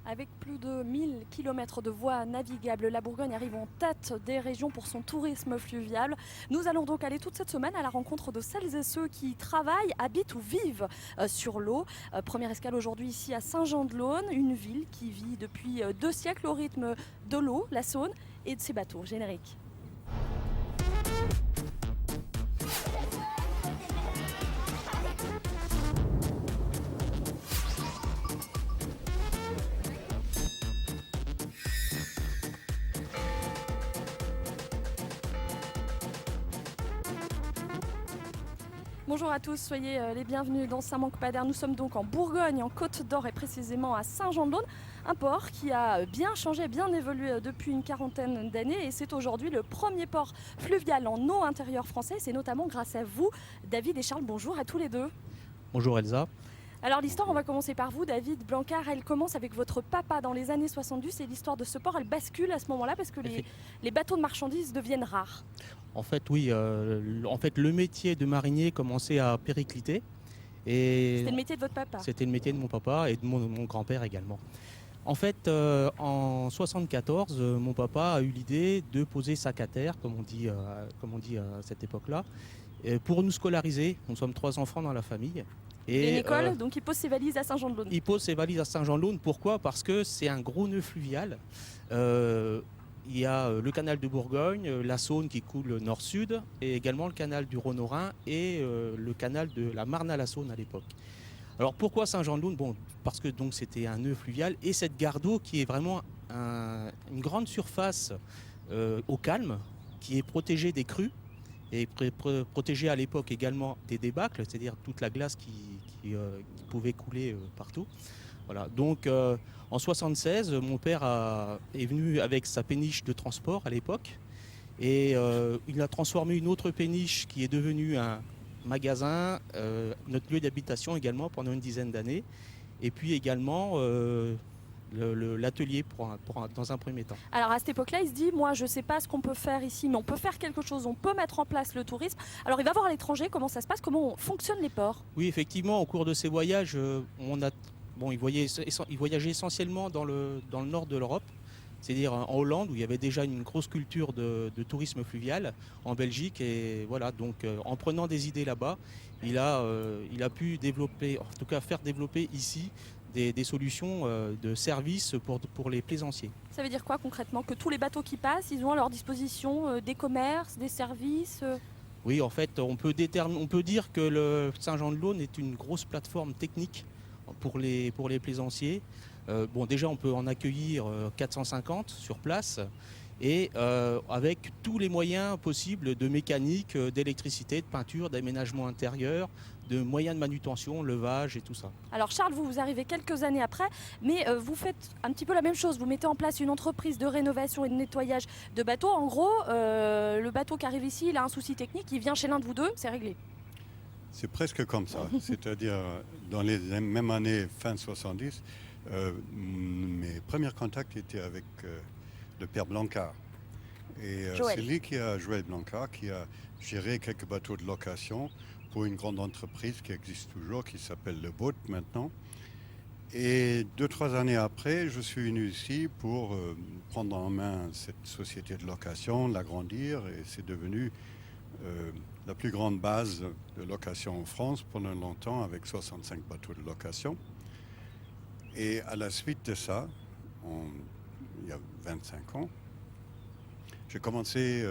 Avec plus de 1000 km de voies navigables, la Bourgogne arrive en tête des régions pour son tourisme fluvial. Nous allons donc aller toute cette semaine à la rencontre de celles et ceux qui travaillent, habitent ou vivent sur l'eau. Première escale aujourd'hui ici à Saint-Jean-de-Laune, une ville qui vit depuis 2 siècles au rythme de l'eau, la Saône et de ses bateaux. Générique. Bonjour à tous, soyez les bienvenus dans Ça manque pas d'air. Nous sommes donc en Bourgogne, en Côte d'Or et précisément à Saint-Jean-de-Laune, un port qui a bien changé, bien évolué depuis une quarantaine d'années et c'est aujourd'hui le premier port fluvial en eau intérieure français. C'est notamment grâce à vous, David et Charles. Bonjour à tous les deux. Bonjour Elsa. Alors l'histoire, on va commencer par vous, David Blancard. Elle commence avec votre papa dans les années 70 et l'histoire de ce port, elle bascule à ce moment-là parce que les bateaux de marchandises deviennent rares. En fait, oui, le métier de marinier commençait à péricliter. C'était le métier de votre papa? C'était le métier de mon papa et de mon grand-père également. En fait, en 74, mon papa a eu l'idée de poser sac à terre, comme on dit à cette époque-là, pour nous scolariser. Nous sommes 3 enfants dans la famille. Et une école, donc il pose ses valises à Saint-Jean-de-Laune. Il pose ses valises à Saint-Jean-de-Laune. Pourquoi? Parce que c'est un gros nœud fluvial. Il y a le canal de Bourgogne, la Saône qui coule nord-sud, et également le canal du Rhône-au-Rhin et le canal de la Marne à la Saône à l'époque. Alors pourquoi Saint-Jean-de-Laune? Bon, parce que donc c'était un nœud fluvial et cette gare d'eau qui est vraiment une grande surface au calme, qui est protégée des crues et protégée à l'époque également des débâcles, c'est-à-dire toute la glace qui pouvait couler partout. Voilà. Donc en 76, mon père est venu avec sa péniche de transport à l'époque et il a transformé une autre péniche qui est devenue un magasin, notre lieu d'habitation également pendant une dizaine d'années et puis également l'atelier dans un premier temps. Alors à cette époque-là, il se dit, moi je ne sais pas ce qu'on peut faire ici, mais on peut faire quelque chose, on peut mettre en place le tourisme. Alors il va voir à l'étranger comment ça se passe, comment fonctionnent les ports. Oui, effectivement, au cours de ces voyages, il voyageait essentiellement dans le nord de l'Europe, c'est-à-dire en Hollande où il y avait déjà une grosse culture de tourisme fluvial, en Belgique et voilà. Donc en prenant des idées là-bas, il a pu développer, en tout cas faire développer ici des solutions de services pour les plaisanciers. Ça veut dire quoi concrètement? Que tous les bateaux qui passent, ils ont à leur disposition des commerces, des services Oui, en fait, on peut dire que le Saint-Jean-de-Laune est une grosse plateforme technique pour les plaisanciers. Déjà, on peut en accueillir 450 sur place et avec tous les moyens possibles de mécanique, d'électricité, de peinture, d'aménagement intérieur, de moyens de manutention, levage et tout ça. Alors Charles, vous arrivez quelques années après, mais vous faites un petit peu la même chose. Vous mettez en place une entreprise de rénovation et de nettoyage de bateaux. En gros, le bateau qui arrive ici, il a un souci technique, il vient chez l'un de vous deux, c'est réglé. C'est presque comme ça. C'est-à-dire, dans les mêmes années, fin 70, mes premiers contacts étaient avec le père Blancard. Et c'est lui Joël Blancard, qui a géré quelques bateaux de location pour une grande entreprise qui existe toujours, qui s'appelle Le Boat maintenant. Et 2-3 années après, je suis venu ici pour prendre en main cette société de location, l'agrandir, et c'est devenu la plus grande base de location en France pendant longtemps, avec 65 bateaux de location. Et à la suite de ça, il y a 25 ans, j'ai commencé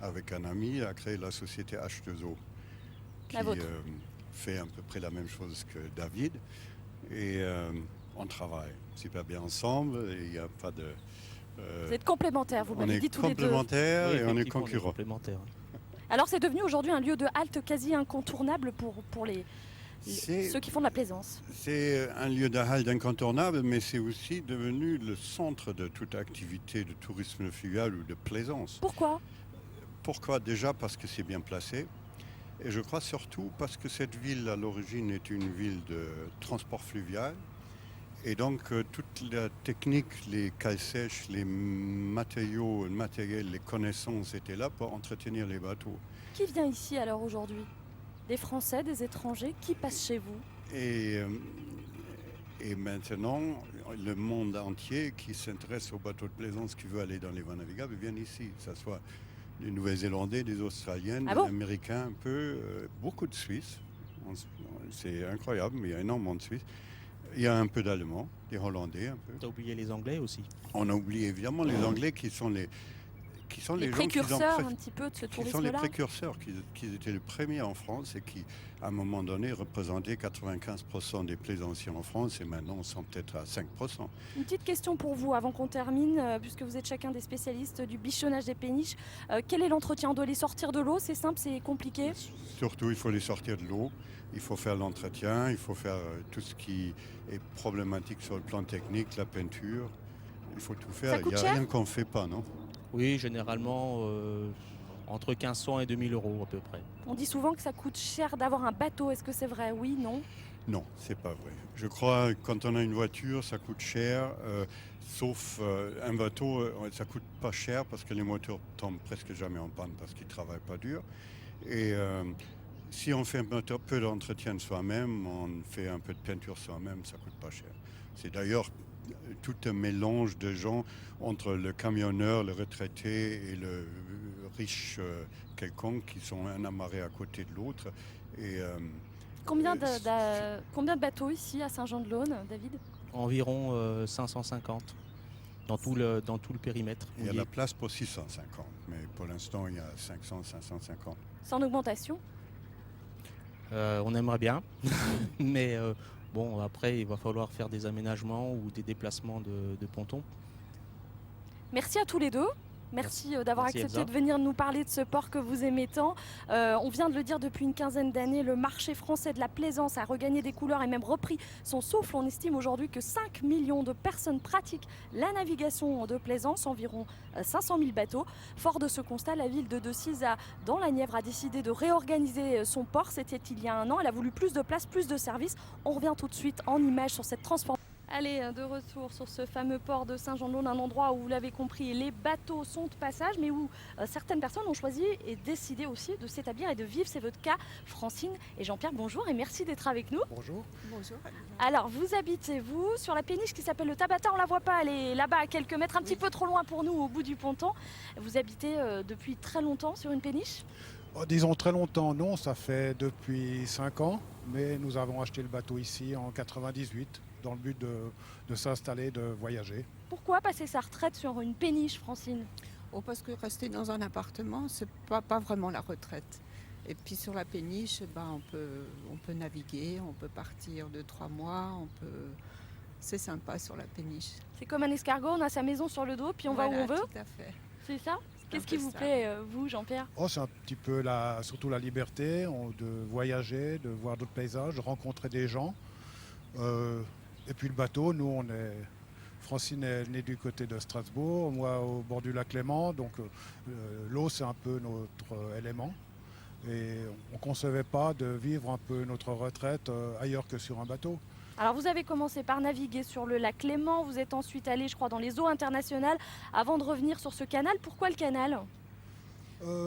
avec un ami à créer la société H2O, qui fait à peu près la même chose que David. Et on travaille super bien ensemble, et il n'y a pas de... Vous êtes complémentaires, vous m'avez dit tous les deux. On est complémentaires et on est concurrents. concurrents. Alors c'est devenu aujourd'hui un lieu de halte quasi incontournable pour ceux qui font de la plaisance. C'est un lieu de halte incontournable, mais c'est aussi devenu le centre de toute activité de tourisme fluvial ou de plaisance. Pourquoi? Déjà parce que c'est bien placé. Et je crois surtout parce que cette ville, à l'origine, est une ville de transport fluvial. Et donc, toute la technique, les cales sèches, les matériaux, le matériel, les connaissances étaient là pour entretenir les bateaux. Qui vient ici alors aujourd'hui? Des Français, des étrangers, qui passent chez vous? Et, euh, et maintenant, le monde entier qui s'intéresse aux bateaux de plaisance, qui veut aller dans les voies navigables, viennent ici. Que ce soit des Nouvelle-Zélandais, des Australiennes, Ah des bon? Américains un peu, beaucoup de Suisses. C'est incroyable, mais il y a énormément de Suisses. Il y a un peu d'Allemands, des Hollandais un peu. T'as oublié les Anglais aussi. On a oublié évidemment les Anglais qui sont les Les gens qui ont précurseurs un petit peu de ce qui sont les tourisme-là? précurseurs, qui étaient les premiers en France et qui, à un moment donné, représentaient 95% des plaisanciers en France et maintenant sont peut-être à 5%. Une petite question pour vous avant qu'on termine, puisque vous êtes chacun des spécialistes du bichonnage des péniches. Quel est l'entretien? On doit les sortir de l'eau? C'est simple, c'est compliqué? Surtout, il faut les sortir de l'eau, il faut faire l'entretien, il faut faire tout ce qui est problématique sur le plan technique, la peinture. Il faut tout faire. Ça Il coûte n'y a cher? rien qu'on ne fait pas, non? Oui, généralement entre 1500 et 2000 euros à peu près. On dit souvent que ça coûte cher d'avoir un bateau. Est-ce que c'est vrai? Oui, non? Non, c'est pas vrai. Je crois que quand on a une voiture, ça coûte cher, sauf un bateau, ça coûte pas cher parce que les moteurs tombent presque jamais en panne parce qu'ils travaillent pas dur. Et si on fait un peu d'entretien de soi-même, on fait un peu de peinture soi-même, ça coûte pas cher. C'est d'ailleurs tout un mélange de gens entre le camionneur, le retraité et le riche quelconque qui sont un amarré à côté de l'autre. Et Combien combien de bateaux ici à Saint-Jean-de-Laune, David? Environ 550 dans tout le périmètre. il y a Oui. la place pour 650, mais pour l'instant il y a 500, 550. C'est en augmentation? On aimerait bien, mais bon, après, il va falloir faire des aménagements ou des déplacements de pontons. Merci à tous les deux. Merci d'avoir Merci, accepté Elsa. de venir nous parler de ce port que vous aimez tant. On vient de le dire, depuis une quinzaine d'années, le marché français de la plaisance a regagné des couleurs et même repris son souffle. On estime aujourd'hui que 5 millions de personnes pratiquent la navigation de plaisance, environ 500 000 bateaux. Fort de ce constat, la ville de Decize, dans la Nièvre, a décidé de réorganiser son port. C'était il y a un an. Elle a voulu plus de place, plus de services. On revient tout de suite en images sur cette transformation. Allez, de retour sur ce fameux port de Saint-Jean-de-Laune, un endroit où, vous l'avez compris, les bateaux sont de passage, mais où certaines personnes ont choisi et décidé aussi de s'établir et de vivre. C'est votre cas, Francine et Jean-Pierre. Bonjour et merci d'être avec nous. Bonjour. Bonjour. Alors, vous habitez, vous, sur la péniche qui s'appelle le Tabata. On la voit pas, elle est là-bas à quelques mètres, un petit peu trop loin pour nous, au bout du ponton. Vous habitez depuis très longtemps sur une péniche? Oh, disons très longtemps, non, ça fait depuis 5 ans, mais nous avons acheté le bateau ici en 98 dans le but de s'installer, de voyager. Pourquoi passer sa retraite sur une péniche, Francine? Oh, parce que rester dans un appartement, c'est pas vraiment la retraite. Et puis sur la péniche, on peut naviguer, on peut partir 2-3 mois, c'est sympa sur la péniche. C'est comme un escargot, on a sa maison sur le dos, puis on va où Voilà, on veut. Tout à fait. C'est ça? Qu'est-ce un qui peu vous ça. plaît, vous, Jean-Pierre? Oh, c'est un petit peu surtout la liberté de voyager, de voir d'autres paysages, de rencontrer des gens. Et puis le bateau, Francine est née du côté de Strasbourg, moi au bord du lac Léman, donc l'eau c'est un peu notre élément. Et on ne concevait pas de vivre un peu notre retraite ailleurs que sur un bateau. Alors vous avez commencé par naviguer sur le lac Léman, vous êtes ensuite allé, je crois, dans les eaux internationales avant de revenir sur ce canal. Pourquoi le canal?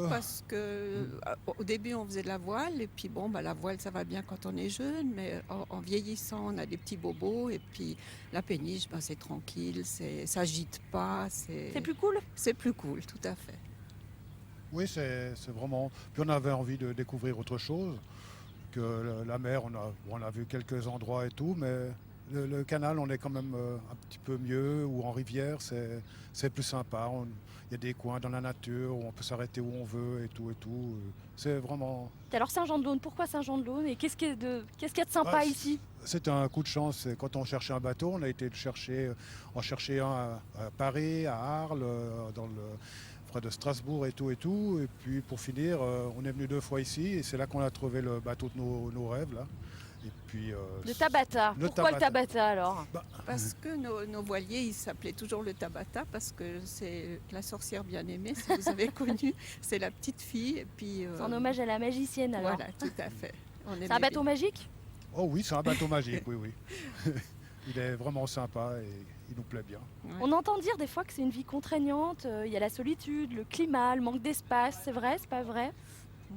Parce que au début on faisait de la voile et puis la voile ça va bien quand on est jeune, mais en vieillissant on a des petits bobos et puis la péniche c'est tranquille, ça gîte pas, C'est plus cool? c'est plus cool, tout à fait. Oui, c'est vraiment... Puis on avait envie de découvrir autre chose que la mer. On a vu quelques endroits et tout, mais le canal, on est quand même un petit peu mieux, ou en rivière, c'est plus sympa. Il y a des coins dans la nature où on peut s'arrêter où on veut et tout et tout. C'est vraiment... Alors Saint-Jean-de-Laune, pourquoi Saint-Jean-de-Laune? Et qu'est-ce qu'il y a de sympa Ah, ici? C'était un coup de chance. Quand on cherchait un bateau, on a été en chercher un à Paris, à Arles, près de Strasbourg et tout et tout. Et puis pour finir, on est venu 2 fois ici et c'est là qu'on a trouvé le bateau de nos rêves là. Et puis, Le Tabata. le Pourquoi le Tabata. Tabata alors? Parce que nos voiliers, ils s'appelaient toujours le Tabata parce que c'est la sorcière bien-aimée, si vous avez connu, c'est la petite fille. Et puis, C'est en hommage à la magicienne alors. Voilà, tout à fait. C'est un bateau magique? Oh oui, c'est un bateau magique, oui, oui. Il est vraiment sympa et il nous plaît bien. Ouais. On entend dire des fois que c'est une vie contraignante, il y a la solitude, le climat, le manque d'espace, c'est vrai, c'est pas vrai?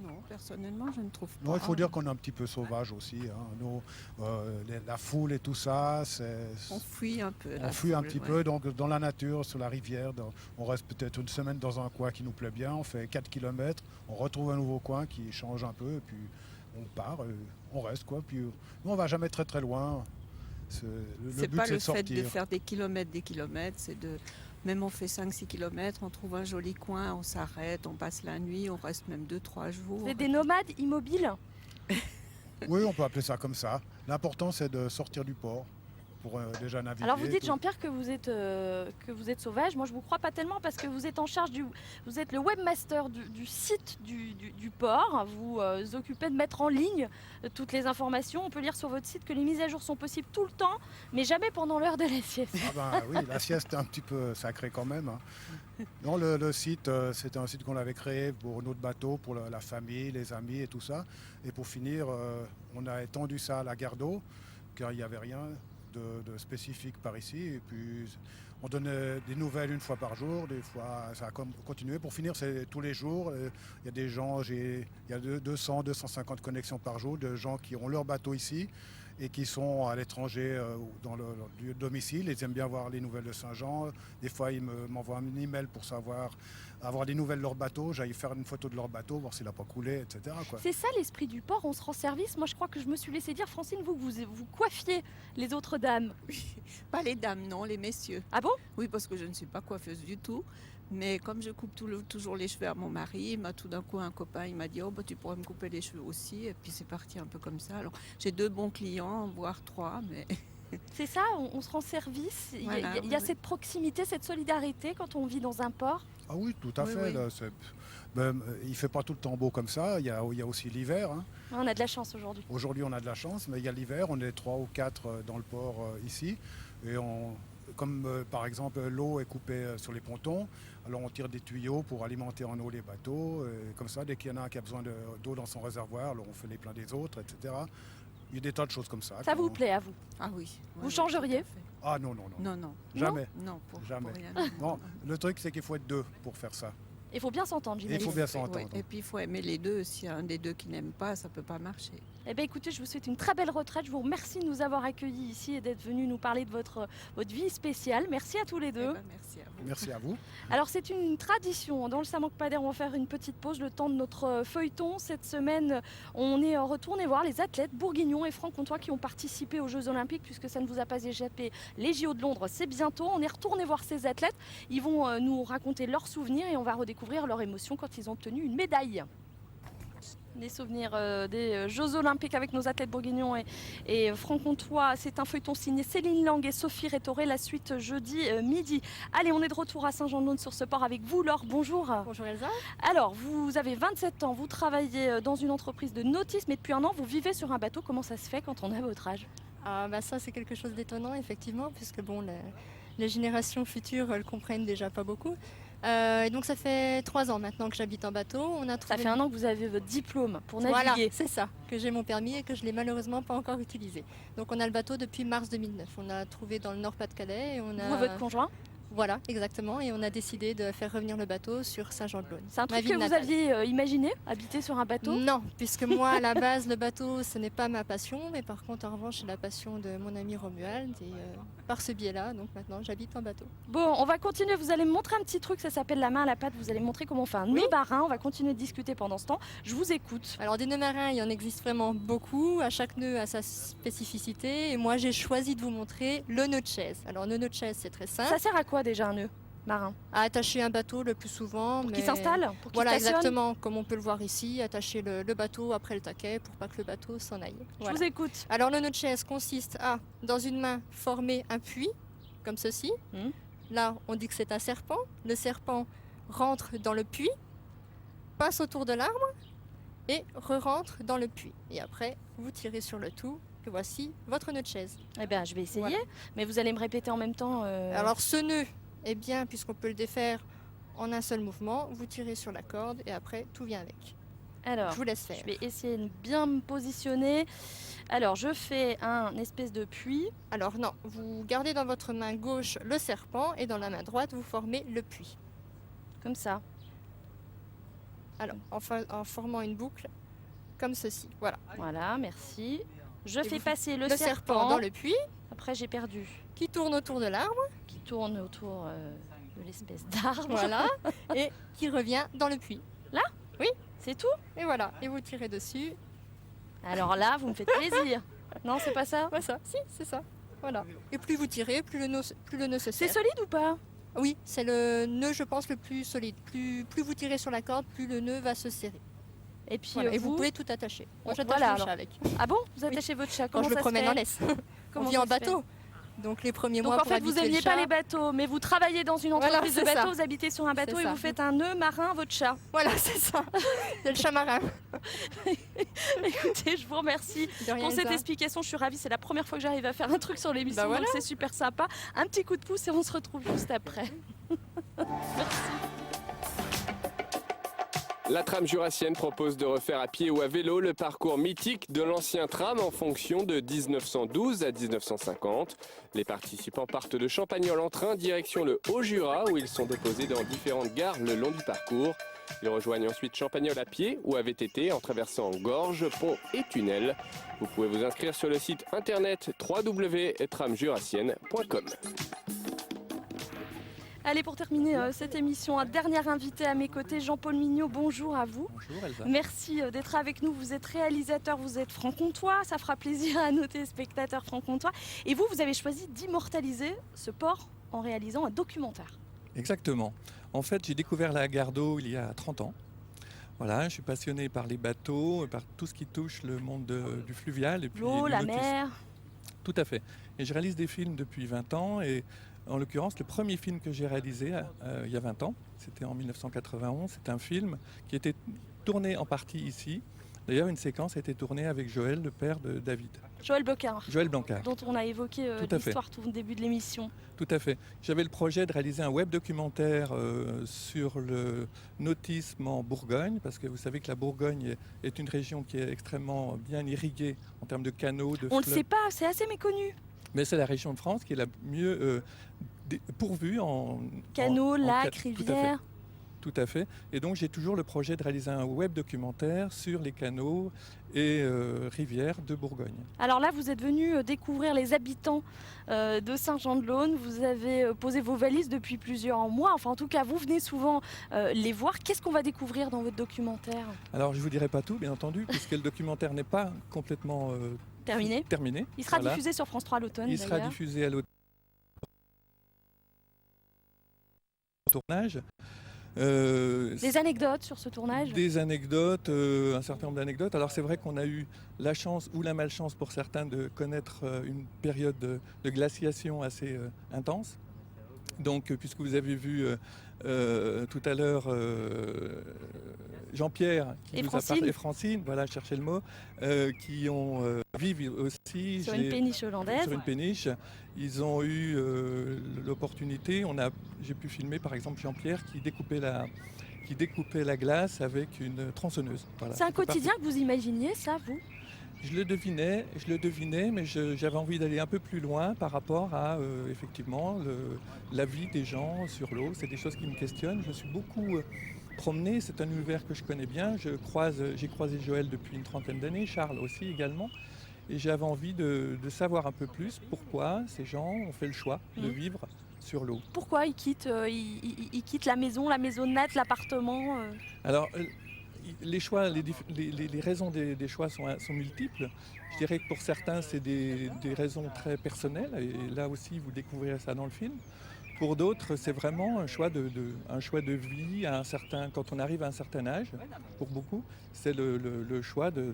Non, personnellement, je ne trouve pas. Non, il faut dire qu'on est un petit peu sauvage aussi. Hein. Nous, la foule et tout ça, On fuit un peu. on fuit un petit peu donc, dans la nature, sur la rivière. On reste peut-être une semaine dans un coin qui nous plaît bien. On fait 4 km, on retrouve un nouveau coin qui change un peu et puis on part, on reste quoi. Puis nous, on va jamais très très loin. Le C'est but, pas c'est le de fait de sortir. faire des kilomètres, c'est de... Même on fait 5-6 kilomètres, on trouve un joli coin, on s'arrête, on passe la nuit, on reste même 2-3 jours. Vous êtes des nomades immobiles? Oui, on peut appeler ça comme ça. L'important, c'est de sortir du port pour déjà naviguer. Alors vous dites tout. Jean-Pierre que vous êtes sauvage. Moi je vous crois pas tellement parce que vous êtes en charge vous êtes le webmaster du site du port. Vous occupez de mettre en ligne toutes les informations. On peut lire sur votre site que les mises à jour sont possibles tout le temps, mais jamais pendant l'heure de la sieste. Ah ben oui, la sieste est un petit peu sacrée quand même. Hein. Non, le site, c'était un site qu'on avait créé pour notre bateau, pour la famille, les amis et tout ça. Et pour finir, on a étendu ça à la gare d'eau, car il n'y avait rien de spécifique par ici. Et puis, on donnait des nouvelles une fois par jour. Des fois, ça a continué. Pour finir, c'est tous les jours. Il y a des gens, il y a 200, 250 connexions par jour de gens qui ont leur bateau ici et qui sont à l'étranger dans leur lieu de domicile. Ils aiment bien voir les nouvelles de Saint-Jean. Des fois, ils m'envoient un email pour avoir des nouvelles de leur bateau. J'aille faire une photo de leur bateau, voir s'il n'a pas coulé, etc. quoi. C'est ça l'esprit du port, on se rend service. Moi je crois que je me suis laissé dire, Francine, vous coiffiez les autres dames. Pas les dames, non, les messieurs. Ah bon? Oui, parce que je ne suis pas coiffeuse du tout. Mais comme je coupe toujours les cheveux à mon mari, tout d'un coup un copain il m'a dit oh, bah, tu pourrais me couper les cheveux aussi. Et puis c'est parti un peu comme ça. Alors j'ai 2 bons clients, voire 3, mais C'est ça, on se rend service. Voilà, Il y a oui. cette proximité, cette solidarité quand on vit dans un port. Ah oui, tout à Oui, fait. oui. Là, il ne fait pas tout le temps beau comme ça. Il y a aussi l'hiver. Hein. On a de la chance aujourd'hui. Aujourd'hui, on a de la chance, mais il y a l'hiver. On est 3 ou 4 dans le port ici. Et comme par exemple l'eau est coupée sur les pontons, alors on tire des tuyaux pour alimenter en eau les bateaux. Et comme ça, dès qu'il y en a un qui a besoin d'eau dans son réservoir, alors on fait les pleins des autres, etc. Il y a des tas de choses comme ça. Ça vous plaît à vous? ah oui. Vous changeriez? tout à fait. Ah non, non, non. Non, non, Jamais. non, pour Jamais. rien. Non, le truc, c'est qu'il faut être 2 pour faire ça. Il faut bien s'entendre, Et il j'imagine. faut bien Ouais. s'entendre. Et puis il faut aimer les deux. S'il y a un des deux qui n'aime pas, ça ne peut pas marcher. Eh bien écoutez, je vous souhaite une très belle retraite. Je vous remercie de nous avoir accueillis ici et d'être venus nous parler de votre vie spéciale. Merci à tous les Eh deux. ben, merci à vous. Merci à vous. Alors c'est une tradition. Dans le Samanque Pader, on va faire une petite pause le temps de notre feuilleton. Cette semaine, on est retourné voir les athlètes bourguignons et franc-comtois qui ont participé aux Jeux Olympiques, puisque ça ne vous a pas échappé. Les JO de Londres, c'est bientôt. On est retourné voir ces athlètes. Ils vont nous raconter leurs souvenirs et on va redécouvrir leurs émotions quand ils ont obtenu une médaille. Des souvenirs des Jeux Olympiques avec nos athlètes bourguignons et franc-comtois. C'est un feuilleton signé Céline Lang et Sophie Rétoré. La suite jeudi midi. Allez, on est de retour à Saint-Jean-de-Laune sur ce port avec vous, Laure. Bonjour. Bonjour Elsa. Alors, vous avez 27 ans, vous travaillez dans une entreprise de nautisme et depuis un an, vous vivez sur un bateau. Comment ça se fait quand on a votre âge? Ça c'est quelque chose d'étonnant effectivement, puisque bon, les générations futures le comprennent déjà pas beaucoup. Et donc ça fait 3 ans maintenant que j'habite en bateau. On a Ça trouvé... fait un an que vous avez votre diplôme pour Voilà, naviguer. c'est ça, que j'ai mon permis et que je l'ai malheureusement pas encore utilisé. Donc on a le bateau depuis mars 2009. On a trouvé dans le Nord-Pas-de-Calais et on a... Vous et votre conjoint. Voilà, exactement. Et on a décidé de faire revenir le bateau sur Saint-Jean-de-Laune. C'est un ma truc ville que vous natale. aviez imaginé, habiter sur un bateau? Non, puisque moi, à la base, le bateau, ce n'est pas ma passion, mais par contre, en revanche, c'est la passion de mon ami Romuald. Et par ce biais-là, donc maintenant, j'habite en bateau. Bon, on va continuer. Vous allez me montrer un petit truc, ça s'appelle la main à la pâte. Vous allez me montrer comment on fait un nœud marin. On va continuer de discuter pendant ce temps. Je vous écoute. Alors, des nœuds marins, il y en existe vraiment beaucoup. À chaque nœud a sa spécificité. Et moi, j'ai choisi de vous montrer le nœud de chaise. Alors, le nœud de chaise, c'est très simple. Ça sert à quoi déjà un nœud marin? À attacher un bateau le plus souvent. Pour mais... qu'il s'installe? Pour qu'il Voilà, stationne? exactement, comme on peut le voir ici, attacher le bateau après le taquet pour pas que le bateau s'en aille. Je Voilà. vous écoute. Alors le nœud de chaise consiste à, dans une main, former un puits, comme ceci. Mhm. Là, on dit que c'est un serpent. Le serpent rentre dans le puits, passe autour de l'arbre et re-rentre dans le puits. Et après, vous tirez sur le tout. Et voici votre nœud de chaise. Eh bien, je vais essayer. Voilà. Mais vous allez me répéter en même temps. Alors ce nœud, eh bien, puisqu'on peut le défaire en un seul mouvement, vous tirez sur la corde et après, tout vient avec. Alors, Je vous laisse faire. je vais essayer de bien me positionner. Alors, je fais un espèce de puits. Alors non, vous gardez dans votre main gauche le serpent et dans la main droite, vous formez le puits. Comme ça. Alors, en formant une boucle comme ceci. Voilà. Voilà, merci. Je Et fais vous- passer le serpent serpent. dans le puits Après, j'ai perdu. qui tourne autour de l'arbre. Qui tourne autour de l'espèce d'arbre. Voilà. Et qui revient dans le puits. C'est tout? Et voilà. Et vous tirez dessus. Alors là, vous me faites plaisir. Non, c'est pas ça? Voilà ça. Si, c'est ça. Voilà. Et plus vous tirez, plus le nœud se C'est serre. solide ou pas? Oui, c'est le nœud, je pense, le plus solide. Plus vous tirez sur la corde, plus le nœud va se serrer. Et puis Voilà. Et vous pouvez tout attacher. Moi, j'attache Voilà, mon alors. chat avec. Ah bon? Vous attachez votre chat? Quand Comment je le ça se promène fait? en laisse. Comment On vit ça en se fait? bateau. Donc les premiers Donc mois en pour fait, vous habituer le n'aimiez pas chat- les bateaux, mais vous travaillez dans une Voilà, entreprise de c'est bateaux, ça. vous habitez sur un bateau C'est et ça. vous faites un nœud marin à votre chat. Voilà, c'est ça. C'est le chat marin. Écoutez, je vous remercie De rien, pour cette Elsa. explication. Je suis ravie, c'est la première fois que j'arrive à faire un truc sur l'émission, Bah voilà. donc c'est super sympa. Un petit coup de pouce et on se retrouve juste après. La trame jurassienne propose de refaire à pied ou à vélo le parcours mythique de l'ancien tram en fonction de 1912 à 1950. Les participants partent de Champagnole en train direction le Haut-Jura où ils sont déposés dans différentes gares le long du parcours. Ils rejoignent ensuite Champagnole à pied ou à VTT en traversant gorges, ponts et tunnels. Vous pouvez vous inscrire sur le site internet www.tramjurassienne.com. Allez, pour terminer cette émission, un dernier invité à mes côtés, Jean-Paul Mignot, bonjour à vous. Bonjour Elsa. Merci d'être avec nous. Vous êtes réalisateur, vous êtes franc-comtois. Ça fera plaisir à nos téléspectateurs franc-comtois. Et vous avez choisi d'immortaliser ce port en réalisant un documentaire. Exactement. En fait, j'ai découvert la gare d'eau il y a 30 ans. Voilà, je suis passionné par les bateaux, par tout ce qui touche le monde du fluvial. Et puis L'eau, du la nautisme. mer. Tout à fait. Et je réalise des films depuis 20 ans. Et en l'occurrence, le premier film que j'ai réalisé il y a 20 ans, c'était en 1991. C'est un film qui était tourné en partie ici. D'ailleurs, une séquence a été tournée avec Joël, le père de David. Joël Bocard, Joël Blancard. dont on a évoqué Tout à fait. l'histoire tout au début de l'émission. Tout à fait. J'avais le projet de réaliser un web documentaire sur le nautisme en Bourgogne, parce que vous savez que la Bourgogne est une région qui est extrêmement bien irriguée en termes de canaux, de On ne le fleuves. sait pas, c'est assez méconnu. Mais c'est la région de France qui est la mieux pourvue en Canaux, en lacs, tout à fait. rivières. Tout à fait. Et donc j'ai toujours le projet de réaliser un web documentaire sur les canaux et rivières de Bourgogne. Alors là, vous êtes venu découvrir les habitants de Saint-Jean-de-Laune. Vous avez posé vos valises depuis plusieurs mois. Enfin, en tout cas, vous venez souvent les voir. Qu'est-ce qu'on va découvrir dans votre documentaire? Alors je ne vous dirai pas tout, bien entendu, puisque le documentaire n'est pas complètement Terminé. terminé. Il sera Voilà. diffusé sur France 3 à l'automne. Il sera d'ailleurs. diffusé à l'automne. Tournage. Des anecdotes sur ce tournage? Des anecdotes, un certain nombre d'anecdotes. Alors c'est vrai qu'on a eu la chance ou la malchance pour certains de connaître une période de glaciation assez intense. Donc puisque vous avez vu tout à l'heure Jean-Pierre Et qui vous a Francine. parlé, Francine, voilà, cherchez le mot, qui ont vivent aussi Sur une péniche hollandaise. sur une péniche. Ils ont eu l'opportunité, j'ai pu filmer par exemple Jean-Pierre qui découpait la glace avec une tronçonneuse. Voilà. C'est un Ça fait quotidien que vous imaginiez, ça, vous? partie- Je le devinais, mais j'avais envie d'aller un peu plus loin par rapport à effectivement la vie des gens sur l'eau. C'est des choses qui me questionnent. Je me suis beaucoup promené, c'est un univers que je connais bien. J'ai croisé Joël depuis une trentaine d'années, Charles aussi également. Et j'avais envie de savoir un peu plus pourquoi ces gens ont fait le choix de vivre sur l'eau. Pourquoi ils quittent la maisonnette, l'appartement Alors, les choix, les raisons des choix sont sont multiples. Je dirais que pour certains, c'est des raisons très personnelles. Et là aussi, vous découvrirez ça dans le film. Pour d'autres, c'est vraiment un choix de vie quand on arrive à un certain âge. Pour beaucoup, c'est le choix de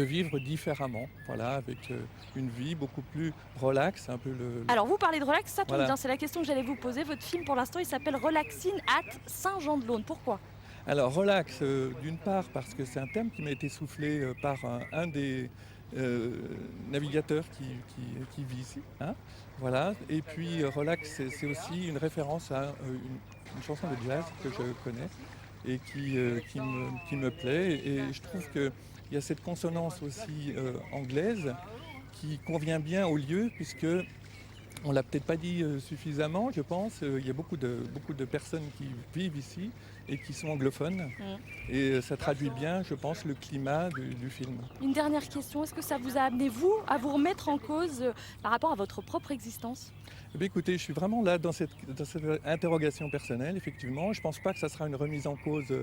vivre différemment, voilà, avec une vie beaucoup plus relaxe, un peu Alors vous parlez de relax, ça tombe Voilà. bien, c'est la question que j'allais vous poser. Votre film pour l'instant il s'appelle Relaxine at Saint-Jean-de-Laune. Pourquoi? Alors relax, d'une part parce que c'est un thème qui m'a été soufflé par un des navigateurs qui vit ici, hein, voilà. Et puis relax, c'est aussi une référence à une chanson de jazz que je connais et qui me plaît. Et je trouve qu'il y a cette consonance aussi anglaise qui convient bien au lieu, puisque On ne l'a peut-être pas dit suffisamment, je pense. Il y a beaucoup de personnes qui vivent ici et qui sont anglophones. Et ça traduit bien, je pense, le climat du film. Une dernière question, est-ce que ça vous a amené, vous, à vous remettre en cause par rapport à votre propre existence ? Eh bien, écoutez, je suis vraiment là dans cette interrogation personnelle, effectivement. Je ne pense pas que ça sera une remise en cause,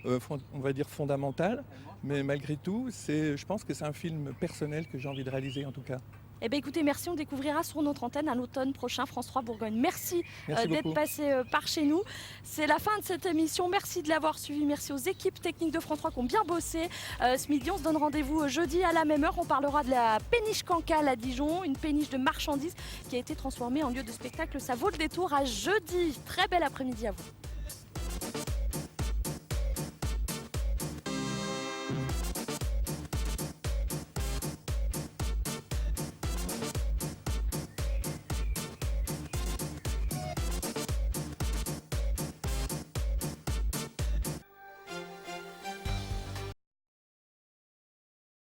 on va dire, fondamentale. Mais malgré tout, je pense que c'est un film personnel que j'ai envie de réaliser, en tout cas. Eh bien écoutez, merci, on découvrira sur notre antenne à l'automne prochain France 3 Bourgogne. Merci d'être beaucoup. passé par chez nous. C'est la fin de cette émission, merci de l'avoir suivi, merci aux équipes techniques de France 3 qui ont bien bossé. Ce midi, on se donne rendez-vous jeudi à la même heure. On parlera de la péniche Cancale à Dijon, une péniche de marchandises qui a été transformée en lieu de spectacle. Ça vaut le détour à jeudi. Très bel après-midi à vous.